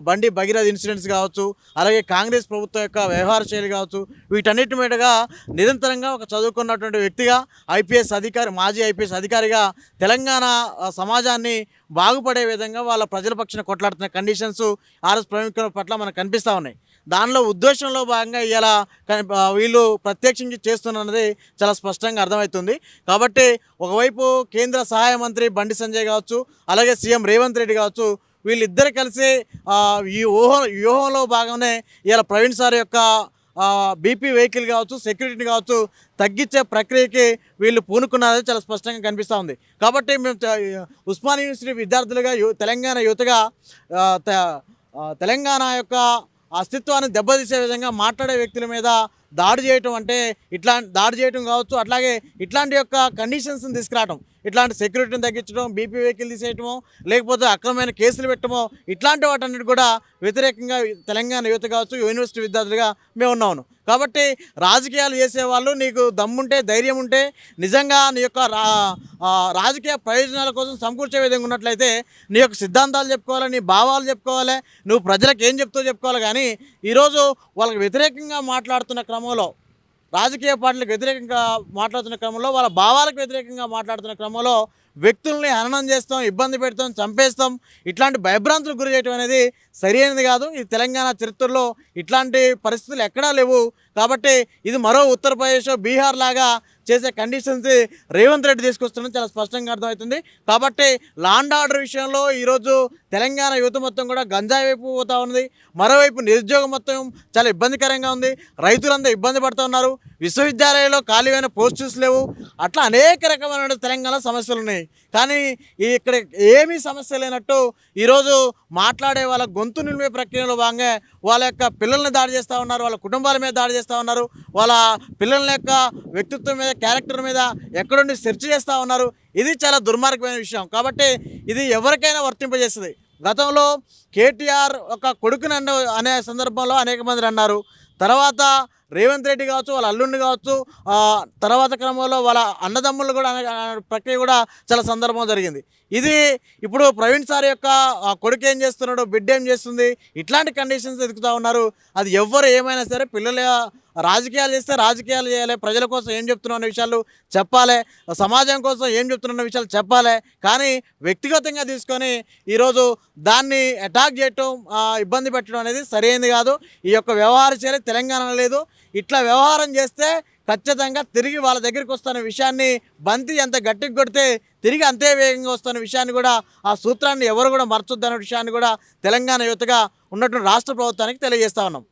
బండి భగీరథ ఇన్సిడెంట్స్ కావచ్చు, అలాగే కాంగ్రెస్ ప్రభుత్వం యొక్క వ్యవహార శైలి కావచ్చు, వీటన్నిటి మీదుగా నిరంతరంగా ఒక చదువుకున్నటువంటి వ్యక్తిగా మాజీ ఐపీఎస్ అధికారిగా తెలంగాణ సమాజాన్ని బాగుపడే విధంగా వాళ్ళ ప్రజల పక్షాన కొట్లాడుతున్న కండిషన్స్ ఆర్ఎస్ ప్రవీణ్ కుమార్ పట్ల మనకు కనిపిస్తూ ఉన్నాయి. దానిలో ఉద్దేశంలో భాగంగా ఇలా వీళ్ళు ప్రత్యక్షంగా చేస్తున్నది చాలా స్పష్టంగా అర్థమవుతుంది. కాబట్టి ఒకవైపు కేంద్ర సహాయ మంత్రి బండి సంజయ్ కావచ్చు, అలాగే సీఎం రేవంత్ రెడ్డి కావచ్చు, వీళ్ళిద్దరు కలిసి ఈ వ్యూహంలో భాగంగానే ఇలా ప్రవీణ్ సార్ యొక్క బీపీ వెహికల్ కావచ్చు, సెక్యూరిటీని కావచ్చు తగ్గించే ప్రక్రియకి వీళ్ళు పూనుకున్నారని చాలా స్పష్టంగా కనిపిస్తూ ఉంది. కాబట్టి మేము ఉస్మానియా యూనివర్సిటీ విద్యార్థులుగా తెలంగాణ యువతగా తెలంగాణ యొక్క అస్తిత్వాన్ని దెబ్బతీసే విధంగా మాట్లాడే వ్యక్తుల మీద దాడి చేయటం అంటే దాడి చేయటం కావచ్చు, అట్లాగే ఇట్లాంటి యొక్క కండిషన్స్ని తీసుకురావటం, ఇట్లాంటి సెక్యూరిటీని తగ్గించడం, బీపీ వెహికల్ తీసేయటమో, లేకపోతే అక్రమమైన కేసులు పెట్టడమో, ఇట్లాంటి వాటన్నిటి కూడా వ్యతిరేకంగా తెలంగాణ యువత కావచ్చు, యూనివర్సిటీ విద్యార్థులుగా మేము ఉన్నాము. కాబట్టి రాజకీయాలు చేసేవాళ్ళు నీకు దమ్ముంటే, ధైర్యం ఉంటే, నిజంగా నీ యొక్క రాజకీయ ప్రయోజనాల కోసం సమకూర్చే విధంగా ఉన్నట్లయితే నీ యొక్క సిద్ధాంతాలు చెప్పుకోవాలి, నీ భావాలు చెప్పుకోవాలి, నువ్వు ప్రజలకు ఏం చెప్తావు చెప్పుకోవాలి. కానీ ఈరోజు వాళ్ళకి వ్యతిరేకంగా మాట్లాడుతున్న క్రమంలో, రాజకీయ పార్టీలకు వ్యతిరేకంగా మాట్లాడుతున్న క్రమంలో, వాళ్ళ భావాలకు వ్యతిరేకంగా మాట్లాడుతున్న క్రమంలో వ్యక్తుల్ని హననం చేస్తాం, ఇబ్బంది పెడతాం, చంపేస్తాం, ఇట్లాంటి భయభ్రాంతులకు గురి చేయడం అనేది సరైనది కాదు. ఈ తెలంగాణ చరిత్రలో ఇట్లాంటి పరిస్థితులు ఎక్కడా లేవు. కాబట్టి ఇది మరో ఉత్తరప్రదేశ్, బీహార్ లాగా చేసే కండిషన్స్ రేవంత్ రెడ్డి తీసుకొస్తున్నది చాలా స్పష్టంగా అర్థమవుతుంది. కాబట్టి లాండ్ ఆర్డర్ విషయంలో ఈరోజు తెలంగాణ యువత మొత్తం కూడా గంజాయి వైపు పోతూ ఉంది. మరోవైపు నిరుద్యోగం మొత్తం చాలా ఇబ్బందికరంగా ఉంది. రైతులంతా ఇబ్బంది పడుతూ ఉన్నారు. విశ్వవిద్యాలయాల్లో ఖాళీమైన పోస్టులు లేవు. అట్లా అనేక రకమైన తెలంగాణ సమస్యలు ఉన్నాయి. కానీ ఇక్కడ ఏమీ సమస్య లేనట్టు ఈరోజు మాట్లాడే వాళ్ళ గొంతు నిలిపే ప్రక్రియలో భాగంగా వాళ్ళ యొక్క పిల్లల్ని దాడి చేస్తూ ఉన్నారు, వాళ్ళ కుటుంబాల మీద దాడి చేస్తూ ఉన్నారు, వాళ్ళ పిల్లల యొక్క వ్యక్తిత్వం మీద, క్యారెక్టర్ మీద ఎక్కడుండి సెర్చ్ చేస్తూ ఉన్నారు. ఇది చాలా దుర్మార్గమైన విషయం. కాబట్టి ఇది ఎవరికైనా వర్తింపజేస్తుంది. గతంలో కేటీఆర్ ఒక కొడుకుని అనే సందర్భంలో అనేక మంది అన్నారు. తర్వాత రేవంత్ రెడ్డి కావచ్చు, వాళ్ళ అల్లుండి కావచ్చు, తర్వాత క్రమంలో వాళ్ళ అన్నదమ్ములు కూడా ప్రక్రియ కూడా చాలా సందర్భం జరిగింది. ఇది ఇప్పుడు ప్రవీణ్ సార్ యొక్క కొడుకు ఏం చేస్తున్నాడు, బిడ్డ ఏం చేస్తుంది, ఇట్లాంటి కండిషన్స్ ఎదుగుతూ ఉన్నారు. అది ఎవరు ఏమైనా సరే పిల్లల రాజకీయాలు చేస్తే రాజకీయాలు చేయాలి, ప్రజల కోసం ఏం చెప్తున్నా అనే విషయాలు చెప్పాలి, సమాజం కోసం ఏం చెప్తున్న విషయాలు చెప్పాలి. కానీ వ్యక్తిగతంగా తీసుకొని ఈరోజు దాన్ని అటాక్ చేయటం, ఇబ్బంది పెట్టడం అనేది సరైనది కాదు. ఈ యొక్క వ్యవహార శైలి తెలంగాణలో లేదు. ఇట్లా వ్యవహారం చేస్తే ఖచ్చితంగా తిరిగి వాళ్ళ దగ్గరికి వస్తున్న విషయాన్ని బంతి ఎంత గట్టిగా కొడితే తిరిగి అంతే వేగంగా వస్తున్న విషయాన్ని కూడా, ఆ సూత్రాన్ని ఎవరు కూడా మర్చొద్దన్న విషయాన్ని కూడా తెలంగాణ యువతగా ఉన్నటువంటి రాష్ట్ర ప్రభుత్వానికి తెలియజేస్తా ఉన్నాం.